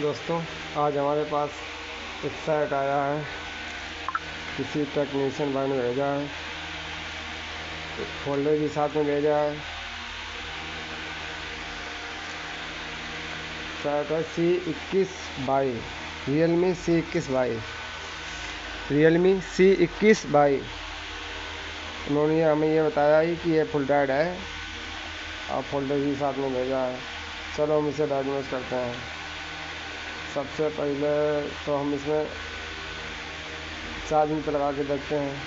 दोस्तों, आज हमारे पास एक सेट आया है, किसी टेक्नीशियन भाई ने भेजा है। एक फोल्डर भी साथ में भेजा है। सेट है C21 रियलमी C21 उन्होंने हमें ये बताया ही कि ये फुल डेड है और फोल्डर भी साथ में भेजा है। चलो हम इसे डायग्नोस करते हैं। सबसे पहले तो हम इसमें चार्जिंग पे लगा के देखते हैं,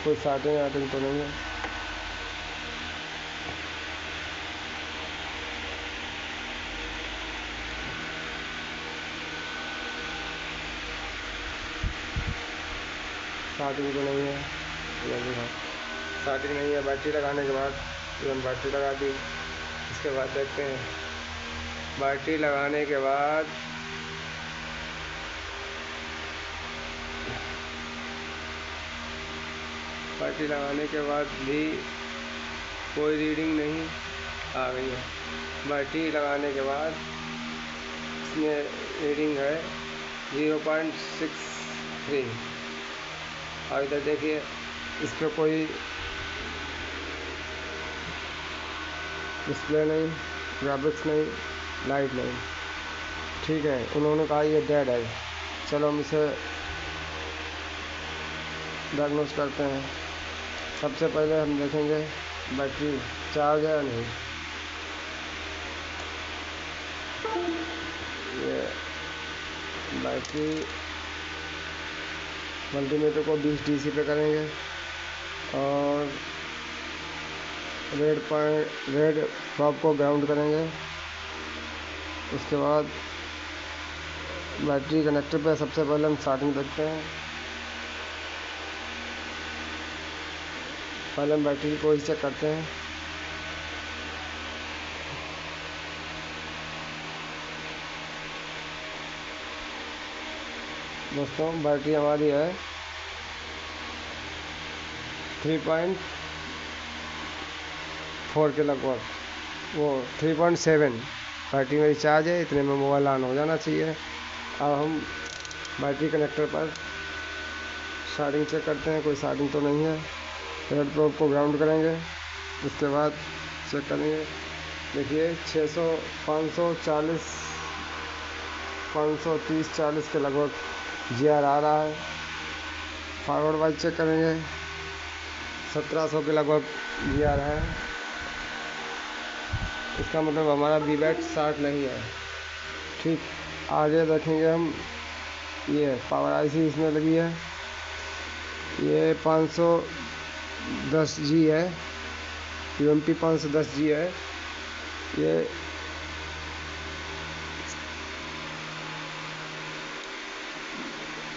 कोई सेटिंग तो नहीं है। सेटिंग तो नहीं है, सेटिंग नहीं है। बैटरी लगाने के बाद तुरंत बैटरी लगा दी। इसके बाद देखते हैं, बैटरी लगाने के बाद भी कोई रीडिंग नहीं आ गई है। बैटरी लगाने के बाद इसमें रीडिंग है 0.63। और इधर देखिए, इस पर कोई डिस्प्ले नहीं, ग्राफिक्स नहीं, लाइट नहीं। ठीक है, उन्होंने कहा ये डेड है। चलो हम इसे डायग्नोस करते हैं। सबसे पहले हम देखेंगे बैटरी चार्ज है या नहीं। ये बैटरी मल्टीमीटर को 20 DC पे करेंगे और रेड प्रॉब को ग्राउंड करेंगे। उसके बाद बैटरी कनेक्टर पे सबसे पहले हम स्टार्टिंग देखते हैं। पहले हम बैटरी को ही चेक करते हैं। दोस्तों, बैटरी हमारी है 3.4 के लगभग, वो 3.7 बैटरी मेरी चार्ज है। इतने में मोबाइल ऑन हो जाना चाहिए। अब हम बैटरी कनेक्टर पर स्टार्टिंग चेक करते हैं, कोई स्टार्टिंग तो नहीं है। रेड प्रोब को ग्राउंड करेंगे। उसके बाद चेक करेंगे। देखिए 530-40 के लगभग GR आ रहा है। फॉरवर्ड वाइज चेक करेंगे, 1700 के लगभग GR है। इसका मतलब हमारा VBAT 60 नहीं है। ठीक, आगे देखेंगे हम। ये पावर IC इसमें लगी है, ये 510G है, UMP 510G है। ये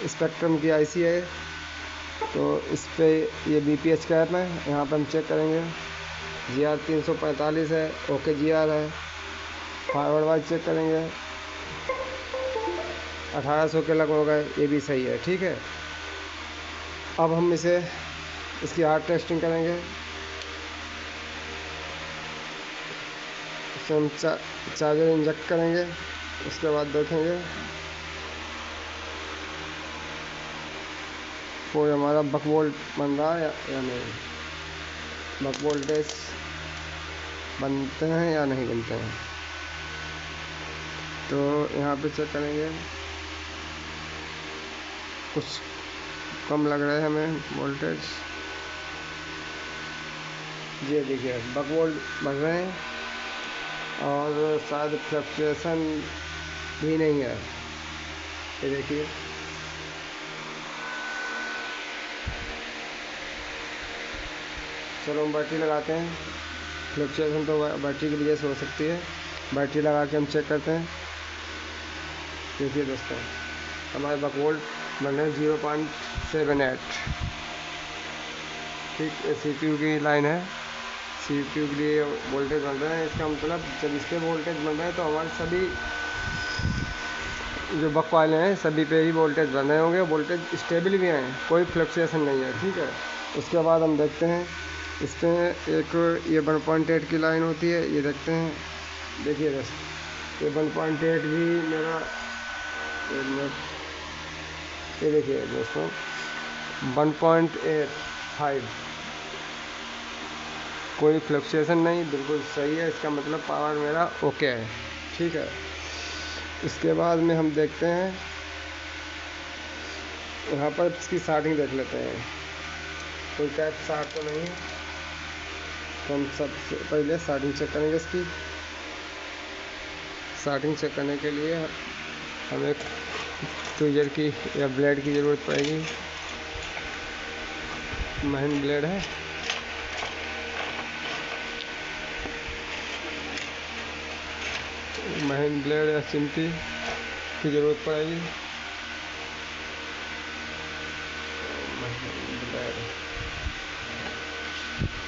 स्पेक्ट्रम की IC है। तो इस पे ये BPH कैप है, यहाँ पे हम चेक करेंगे। GR 345 है, ओके GR है। फॉरवर्ड वाइज चेक करेंगे, 1800 के लगभग है, ये भी सही है। ठीक है, अब हम इसकी हार्ड टेस्टिंग करेंगे। इसे हम चार्जर इंजेक्ट करेंगे। उसके बाद देखेंगे कोई हमारा बक वोल्ट बन रहा है या नहीं, बक वोल्टेज बनते हैं या नहीं बनते हैं। तो यहाँ पे चेक करेंगे, कुछ कम लग रहा है हमें वोल्टेज। ये देखिए बक वोल्ट बन रहे हैं और शायद फ्लक्चुएशन भी नहीं है। ये देखिए, चलो हम बैटरी लगाते हैं। फ्लक्चुएशन तो बैटरी की वजह से हो सकती है। बैटरी लगा के हम चेक करते हैं। देखिए दोस्तों, हमारे बक वोल्ट बन रहे हैं 0.78। ठीक, CPU की लाइन है, CPU के लिए वोल्टेज बन रहे हैं। इसका मतलब जब इस पर वोल्टेज बन रहा है तो हमारे सभी जो बक वाले हैं सभी पे ही वोल्टेज बन रहे होंगे। वोल्टेज स्टेबल भी हैं, कोई फ्लक्चुएशन नहीं है। ठीक है, उसके बाद हम देखते हैं इस पर एक ये 1.8 की लाइन होती है, ये देखते हैं। देखिए दोस्तों, ये 1.8 भी मेरा, ये देखिए दोस्तों 1.85, कोई फ्लक्चुएशन नहीं, बिल्कुल सही है। इसका मतलब पावर मेरा ओके है, ठीक है। इसके बाद में हम देखते हैं यहाँ पर इसकी स्टार्टिंग देख लेते हैं, कोई टाइप स्टार्ट तो नहीं है। तो हम सबसे पहले स्टार्टिंग चेक करेंगे। इसकी स्टार्टिंग चेक करने के लिए हमें ट्विजर की या ब्लेड की ज़रूरत पड़ेगी। महीन ब्लेड है, महीन ब्लेड या चिमटी की ज़रूरत पड़ेगी।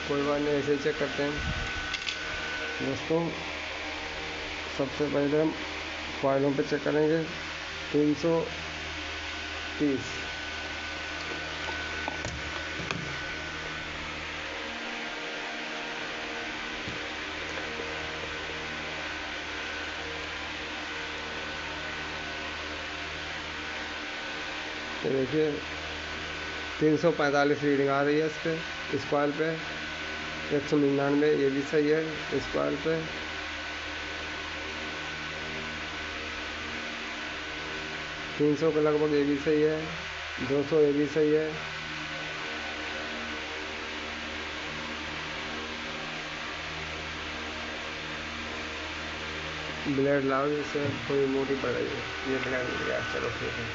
कोई बात नहीं, ऐसे ही चेक करते हैं दोस्तों। सबसे पहले हम कॉइलों पे चेक करेंगे। 330, ये देखिए 345 रीडिंग आ रही है इस पर, इस कॉइल पे। 199, ये भी सही है इस कॉइल पे। 300 के लगभग ये भी सही है। 200 ये भी सही है। ब्लेड लाओ, जिससे कोई मोटी पड़ रही है। ये ब्लेड मिल गया, चलो ठीक है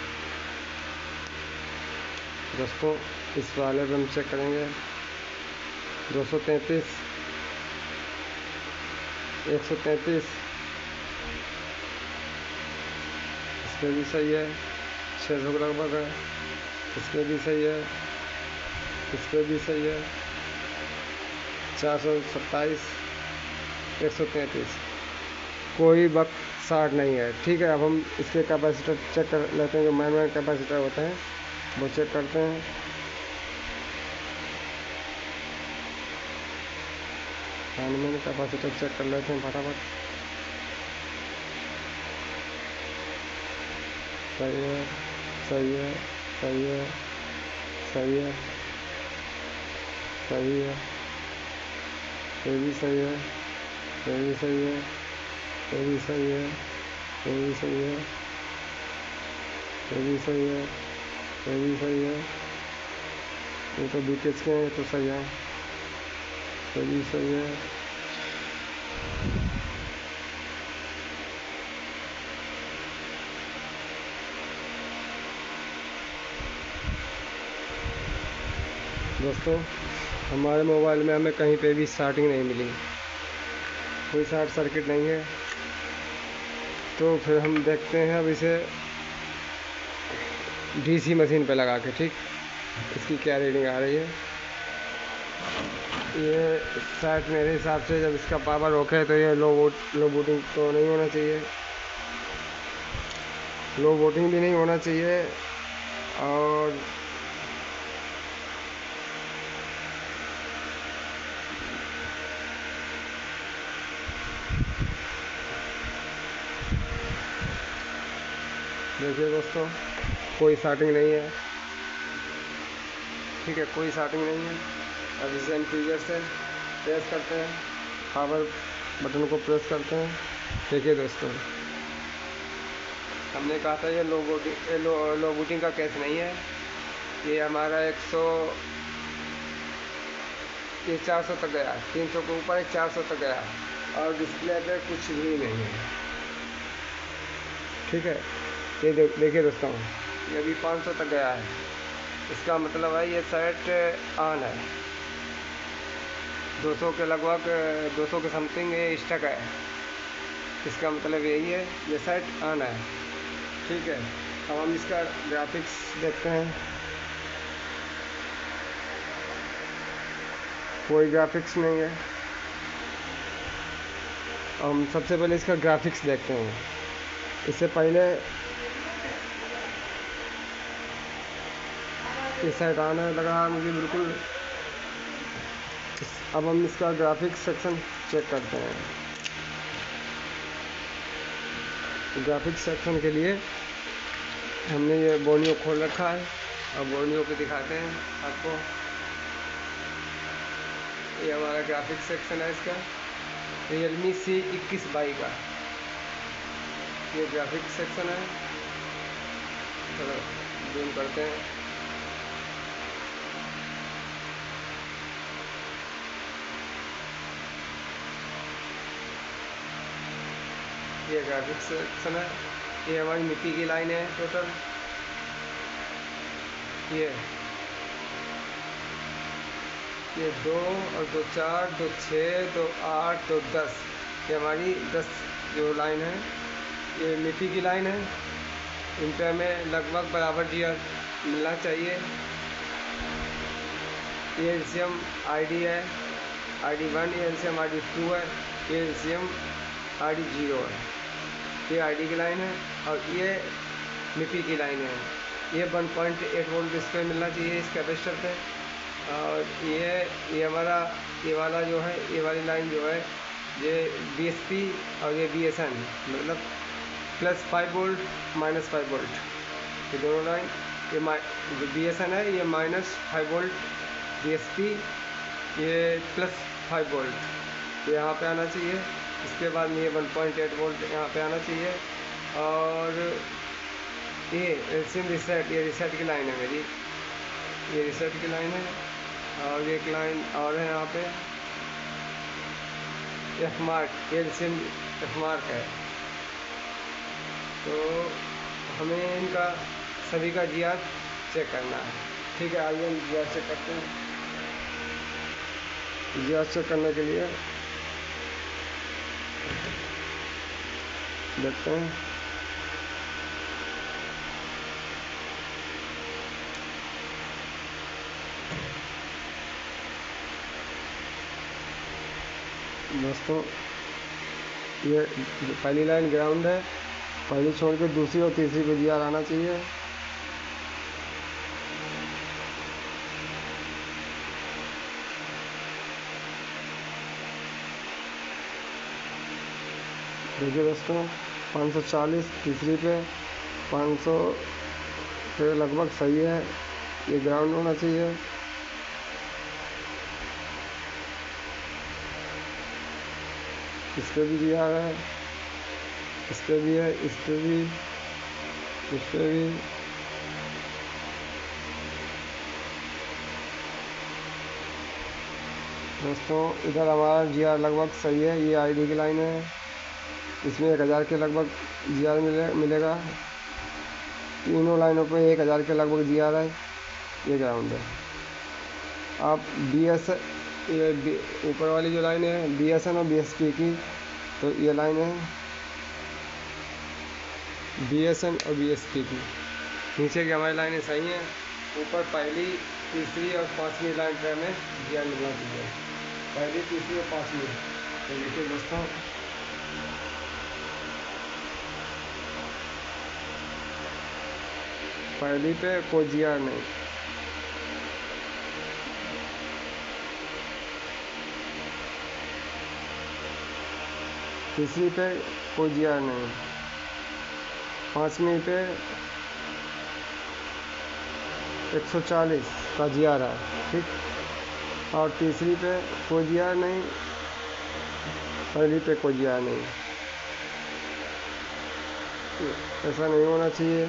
दोस्तों। इस वाले पे हम चेक करेंगे। 233, 133, इसके भी सही है। 600 के लगभग है, इसके भी सही है, इसके भी सही है। 427, 133, कोई वक्त शार्ट नहीं है, ठीक है। अब हम इसके कैपेसिटर चेक कर लेते हैं, जो मैनुअल कैपेसिटर होते हैं वो चेक करते हैं। मैनुअल कैपेसिटर चेक कर लेते हैं फटाफट। सही है, सही है, सही है, सही है, सही है, ये भी सही है, ये भी सही है, ये भी सही है, ये भी सही है, ये भी सही है, ये भी सही है। ये तो बीकेज के हैं, तो सही है, ये भी सही है। दोस्तों हमारे मोबाइल में हमें कहीं पे भी स्टार्टिंग नहीं मिली, कोई शॉर्ट सर्किट नहीं है। तो फिर हम देखते हैं अब इसे डीसी मशीन पे लगा के, ठीक, इसकी क्या रीडिंग आ रही है। ये शायद मेरे हिसाब से जब इसका पावर ओके है तो ये लो बूटिंग तो नहीं होना चाहिए, लो वोटिंग भी नहीं होना चाहिए। और देखिए दोस्तों, कोई स्टार्टिंग नहीं है, ठीक है, कोई स्टार्टिंग नहीं है। अब इसे हम ट्रिगर से प्रेस करते हैं, पावर बटन को प्रेस करते हैं। देखिए दोस्तों, हमने कहा था ये लो बूटिंग का केस नहीं है। ये हमारा 400 तक गया, 300 के ऊपर 400 तक गया, और डिस्प्ले पे कुछ भी नहीं है, ठीक है। ये देखिए दोस्तों, ये अभी 500 तक गया है, इसका मतलब है ये सेट ऑन है। 200 के लगभग, 200 के समथिंग ये स्टक है, इसका मतलब यही है ये सेट ऑन है, ठीक है। अब हम इसका ग्राफिक्स देखते हैं। कोई ग्राफिक्स नहीं है। हम सबसे पहले इसका ग्राफिक्स देखते हैं। इससे पहले ये सेट आने लगा मुझे बिल्कुल। अब हम इसका ग्राफिक्स सेक्शन चेक करते हैं। ग्राफिक्स सेक्शन के लिए हमने ये बोर्नियो खोल रखा है। अब बोर्नियो पे दिखाते हैं आपको। ये हमारा ग्राफिक्स सेक्शन है इसका, Realme C21 का ये ग्राफिक्स सेक्शन है। चलो जूम करते हैं। ये ग्राफिक्स सेक्शन है। ये हमारी मिट्टी की लाइन है टोटल। ये 2 और 2 4 2 6 2 8 2 10, ये हमारी 10 जो लाइन है ये मिट्टी की लाइन है। इन पर हमें लगभग बराबर जीआर मिलना चाहिए। ये एलसीएम आईडी है, ID1, ये एलसीएम ID2 है, ये एलसीएम ID0 है। ये आईडी की लाइन है और ये मिट्टी की लाइन है। ये 1.8 वोल्ट इस पर मिलना चाहिए इस कैपेसिटर पे। और ये हमारा ये वाला जो है, ये वाली लाइन जो है ये BSP और ये BSN, मतलब +5 वोल्ट -5 वोल्ट, ये दोनों लाइन। ये जो BSN है ये -5 वोल्ट, BSP ये +5 वोल्ट, ये यहाँ पे आना चाहिए। इसके बाद में ये 1.8 वोल्ट यहाँ पे आना चाहिए। और ये एलसीएम रिसेट, ये रिसेट की लाइन है मेरी, ये रिसेट की लाइन है। और एक लाइन और है यहाँ पे एफ मार्क, ये एलसीएम एफ मार्क है। तो हमें इनका सभी का जीआर चेक करना है। ठीक है, आइए हम जीआर चेक करते हैं। जीआर चेक करने के लिए देखते हैं। दोस्तों ये पहली लाइन ग्राउंड है, पहली छोड़ के दूसरी और तीसरी पे जीआर आना चाहिए। देखिए दोस्तों 540 तीसरी पे, 500 पे लगभग सही है, ये ग्राउंड होना चाहिए। इस पर भी दिया है, इस पर भी है, इस पर भी, इस पर भी। दोस्तों इधर हमारा जीआर लगभग सही है। ये आईडी की लाइन है, इसमें 1000 के लगभग जीआर मिलेगा। तीनों लाइनों पे 1000 के लगभग जीआर है। ये ग्राउंड है। आप ये ऊपर वाली जो लाइन है BSN और BSP की, तो ये लाइन है BSN और BSP की। नीचे की हमारी लाइनें सही हैं। ऊपर पहली, तीसरी और पांचवी लाइन पे हमें जीआर मिलना चाहिए। पहली, तीसरी और पांचवी। तो देखिए दोस्तों पहली पे कोई जीआर नहीं, तीसरी पे कोई जीआर नहीं, पांचवी पे 140 का जीआर है। ठीक, और तीसरी पे कोई जीआर नहीं, पहली पे कोई जीआर नहीं। ऐसा नहीं होना चाहिए,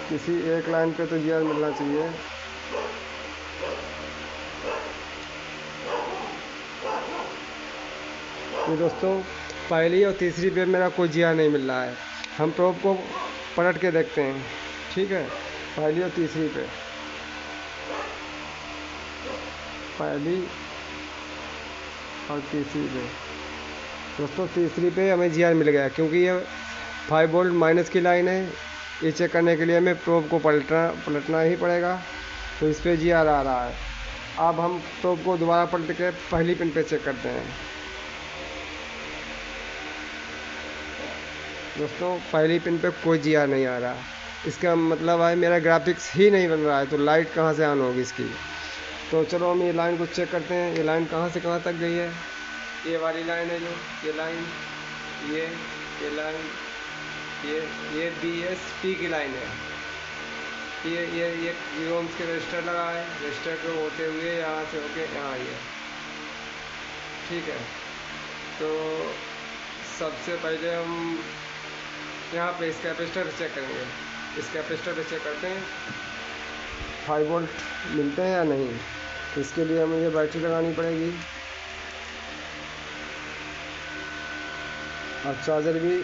किसी एक लाइन पे तो जीआर मिलना चाहिए। तो दोस्तों पहली और तीसरी पे मेरा कोई जीआर नहीं मिल रहा है। हम प्रोब को पलट के देखते हैं। ठीक है, पहली और तीसरी पे, पहली और तीसरी पे। दोस्तों तीसरी पे हमें जीआर मिल गया, क्योंकि ये 5 वोल्ट माइनस की लाइन है। ये चेक करने के लिए हमें प्रोब को पलटना ही पड़ेगा। तो इस पे जीआर आ रहा है। अब हम प्रोब को दोबारा पलट के पहली पिन पे चेक करते हैं। दोस्तों पहली पिन पे कोई जीआर नहीं आ रहा, इसका मतलब है मेरा ग्राफिक्स ही नहीं बन रहा है। तो लाइट कहाँ से ऑन होगी इसकी। तो चलो हम ये लाइन को चेक करते हैं। ये लाइन कहाँ से कहाँ तक गई है। ये वाली लाइन है जो, ये लाइन ये लाइन, ये BSP की लाइन है। ये 0 ohms के रजिस्टर लगा है, रजिस्टर को होते हुए यहाँ से होके यहाँ ये, ठीक है। तो सबसे पहले हम यहाँ पे इस कैपेसिटर पे चेक करेंगे। इस कैपेसिटर पे चेक करते हैं 5 वोल्ट मिलते हैं या नहीं। तो इसके लिए हमें ये बैटरी लगानी पड़ेगी और चार्जर भी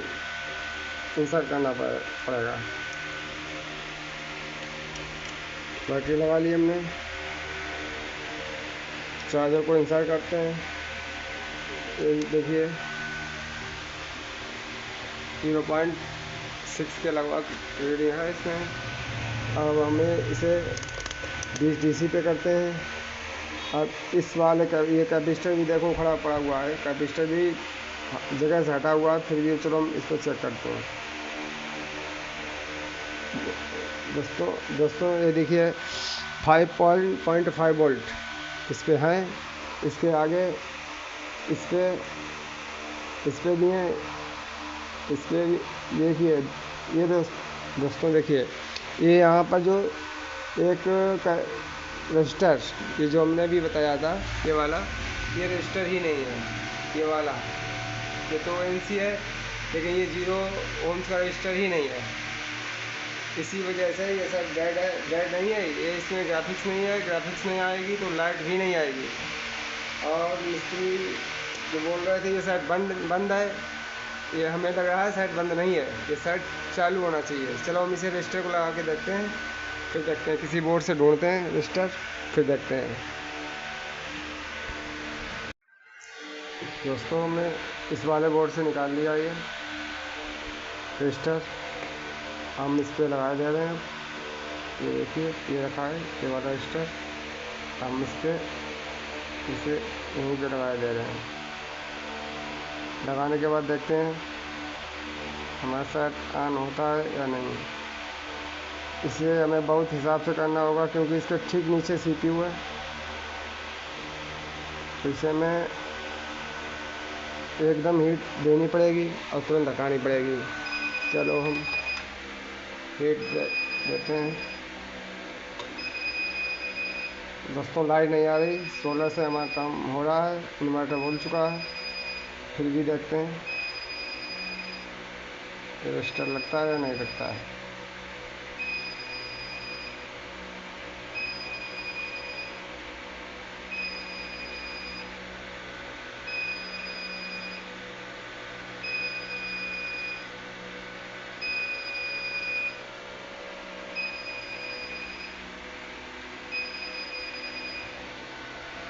इंसर्ट करना पड़ेगा। बैटरी लगा ली हमने, चार्जर को इंसर्ट करते हैं। ये देखिए 0.6 के लगभग रीडिंग है इसमें। अब हमें इसे 20 DC पे करते हैं। अब इस वाले ये कैपेसिटर भी देखो खड़ा पड़ा हुआ है, कैपेसिटर भी जगह से हटा हुआ है, फिर भी चलो हम इसको चेक करते हैं। दोस्तों ये देखिए 5.5 वोल्ट इस पे हैं। इसके आगे इस पे भी हैं, इस पे भी देखिए। ये दोस्तों देखिए, ये यहाँ पर जो एक रजिस्टर, ये जो हमने भी बताया था ये वाला, ये रजिस्टर ही नहीं है। ये वाला ये तो NC है, लेकिन ये 0 ohms का रजिस्टर ही नहीं है। इसी वजह से ये सब डेड नहीं है। ये इसमें ग्राफिक्स नहीं है, ग्राफिक्स नहीं आएगी तो लाइट भी नहीं आएगी। और मिस्त्री जो बोल रहे थे ये शायद बंद है, ये हमें लग रहा है शायद बंद नहीं है, ये शायद चालू होना चाहिए। चलो हम इसे रजिस्टर को लगा के देखते हैं, फिर देखते हैं, किसी बोर्ड से ढूंढते हैं रजिस्टर, फिर देखते हैं। दोस्तों हमने इस वाले बोर्ड से निकाल लिया ये रजिस्टर, हम इस पर लगा दे रहे हैं। ये देखिए ये रखा है ये वाला रजिस्टर, हम इसे यहीं पे लगा दे रहे हैं। लगाने के बाद देखते हैं हमारे साथ ऑन होता है या नहीं। इसे हमें बहुत हिसाब से करना होगा क्योंकि इसके ठीक नीचे CPU है, तो इसे हमें एकदम हीट देनी पड़ेगी और तुरंत हटानी पड़ेगी। चलो हम हीट देते हैं। दोस्तों लाइट नहीं आ रही, सोलर से हमारा काम हो रहा है, इन्वर्टर बोल चुका है, फिर भी देखते हैं रजिस्टर लगता है या नहीं लगता है।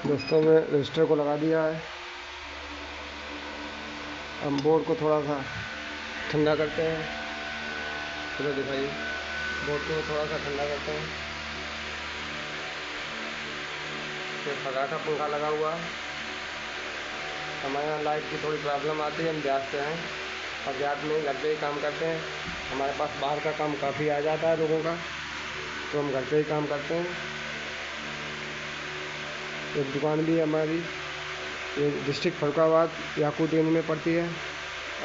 दोस्तों मैं रजिस्टर को लगा दिया है। हम बोर्ड को थोड़ा सा ठंडा करते हैं। चलो दिखाइए, बोर्ड को थोड़ा सा ठंडा करते हैं। फिर फटाफट पंखा लगा हुआ है। हमारे यहाँ लाइट की थोड़ी प्रॉब्लम आती है, हम देहात से हैं और देहात में घर पे ही काम करते हैं। हमारे पास बाहर का काम काफ़ी आ जाता है लोगों का, तो हम घर पे ही काम करते हैं। एक दुकान भी है हमारी, ये डिस्ट्रिक्ट फरुखाबाद याकूतगंज में पड़ती है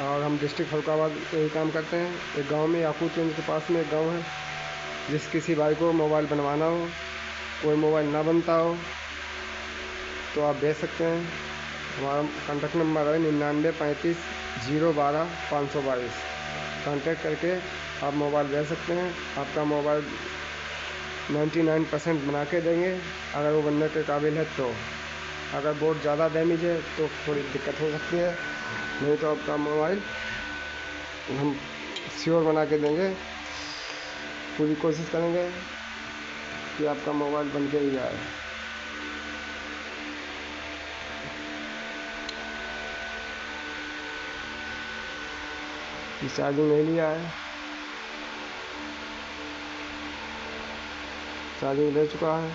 और हम डिस्ट्रिक्ट फरुखाबाद में ही काम करते हैं। एक गांव में याकूतगंज के पास में एक गांव है, जिस किसी भाई को मोबाइल बनवाना हो, कोई मोबाइल ना बनता हो तो आप भेज सकते हैं। हमारा कॉन्टैक्ट नंबर है 9935 012 522। कॉन्टैक्ट करके आप मोबाइल भेज सकते हैं। आपका मोबाइल 99% बना के देंगे अगर वो बनने के काबिल है तो। अगर बोर्ड ज़्यादा डैमेज है तो थोड़ी दिक्कत हो सकती है, नहीं तो आपका मोबाइल हम श्योर बना के देंगे। पूरी कोशिश करेंगे कि आपका मोबाइल बन के ही जाए। चार्जिंग नहीं लिया है, चार्जिंग ले चुका है,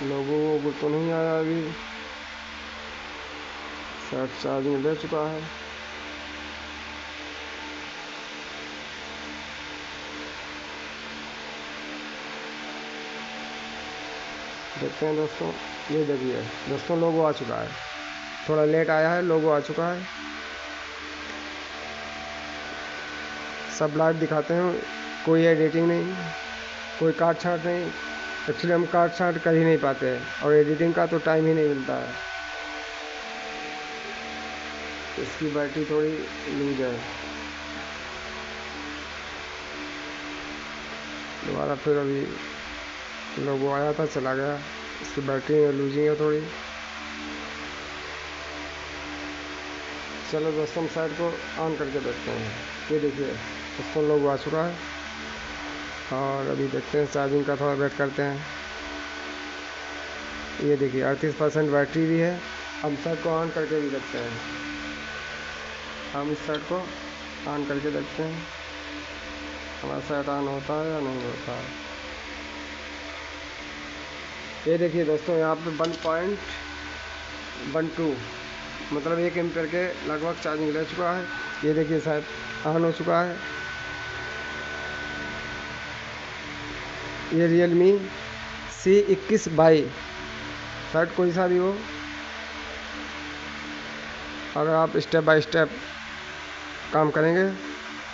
लोगों को तो नहीं आया अभी, शायद चार्जिंग ले चुका है। देखते हैं दोस्तों, ये देखिए दोस्तों लोगो आ चुका है। थोड़ा लेट आया है, लोगो आ चुका है। सब लाइव दिखाते हैं, कोई एडिटिंग नहीं, कोई काट छाँट नहीं। एक्चुअली हम काट छाँट कर ही नहीं पाते और एडिटिंग का तो टाइम ही नहीं मिलता है। इसकी बैटरी थोड़ी लूज है। दोबारा फिर अभी लोगो आया था, चला गया। इसकी बैटरी लूजिंग है थोड़ी। चलो दोस्तों, हम साइड को ऑन करके देखते हैं। ये देखिए उसको लोगो आ चुका है और अभी देखते हैं, चार्जिंग का थोड़ा वेट करते हैं। ये देखिए 38% बैटरी भी है। हम साइड को ऑन करके भी देखते हैं। हम इस साइड को ऑन करके देखते हैं हमारा साइड ऑन होता है या नहीं होता है। ये देखिए दोस्तों, यहाँ पे 1.12 मतलब 1 एम्पीयर के लगभग चार्जिंग ले चुका है। ये देखिए शायद ऑन हो चुका है। ये Realme C21 शायद कोई सा भी हो। अगर आप स्टेप बाय स्टेप काम करेंगे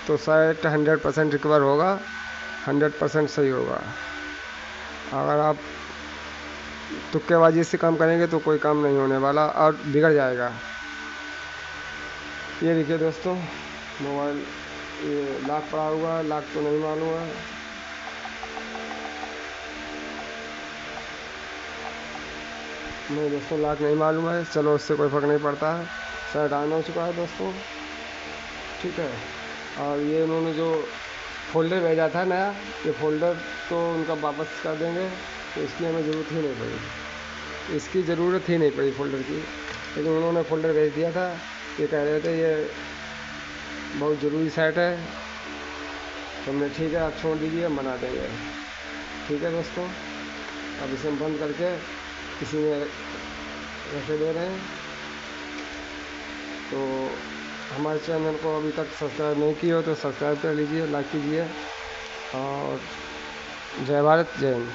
तो शायद 100% रिकवर होगा, 100% सही होगा। अगर आप तुक्केबाजी से काम करेंगे तो कोई काम नहीं होने वाला और बिगड़ जाएगा। ये देखिए दोस्तों, मोबाइल ये लॉक पड़ा हुआ है, लॉक तो नहीं मालूम है। नहीं दोस्तों, लॉक नहीं मालूम है। चलो, उससे कोई फर्क नहीं पड़ता है। शायद ऑन हो चुका है दोस्तों, ठीक है। और ये उन्होंने जो फोल्डर भेजा था नया, ये फोल्डर तो उनका वापस कर देंगे, तो इसकी हमें ज़रूरत ही नहीं पड़ी। इसकी ज़रूरत ही नहीं पड़ी फोल्डर की, लेकिन उन्होंने फोल्डर भेज दिया था। ये कह रहे थे ये बहुत ज़रूरी साइट है। तो हमने ठीक है, आप छोड़ दीजिए, हम बना देंगे। ठीक है दोस्तों, अब इसे हम बंद करके किसी में रखे दे रहे हैं। तो हमारे चैनल को अभी तक सब्सक्राइब नहीं किया हो तो सब्सक्राइब कर लीजिए, लाइक कीजिए और जय भारत, जय हिंद।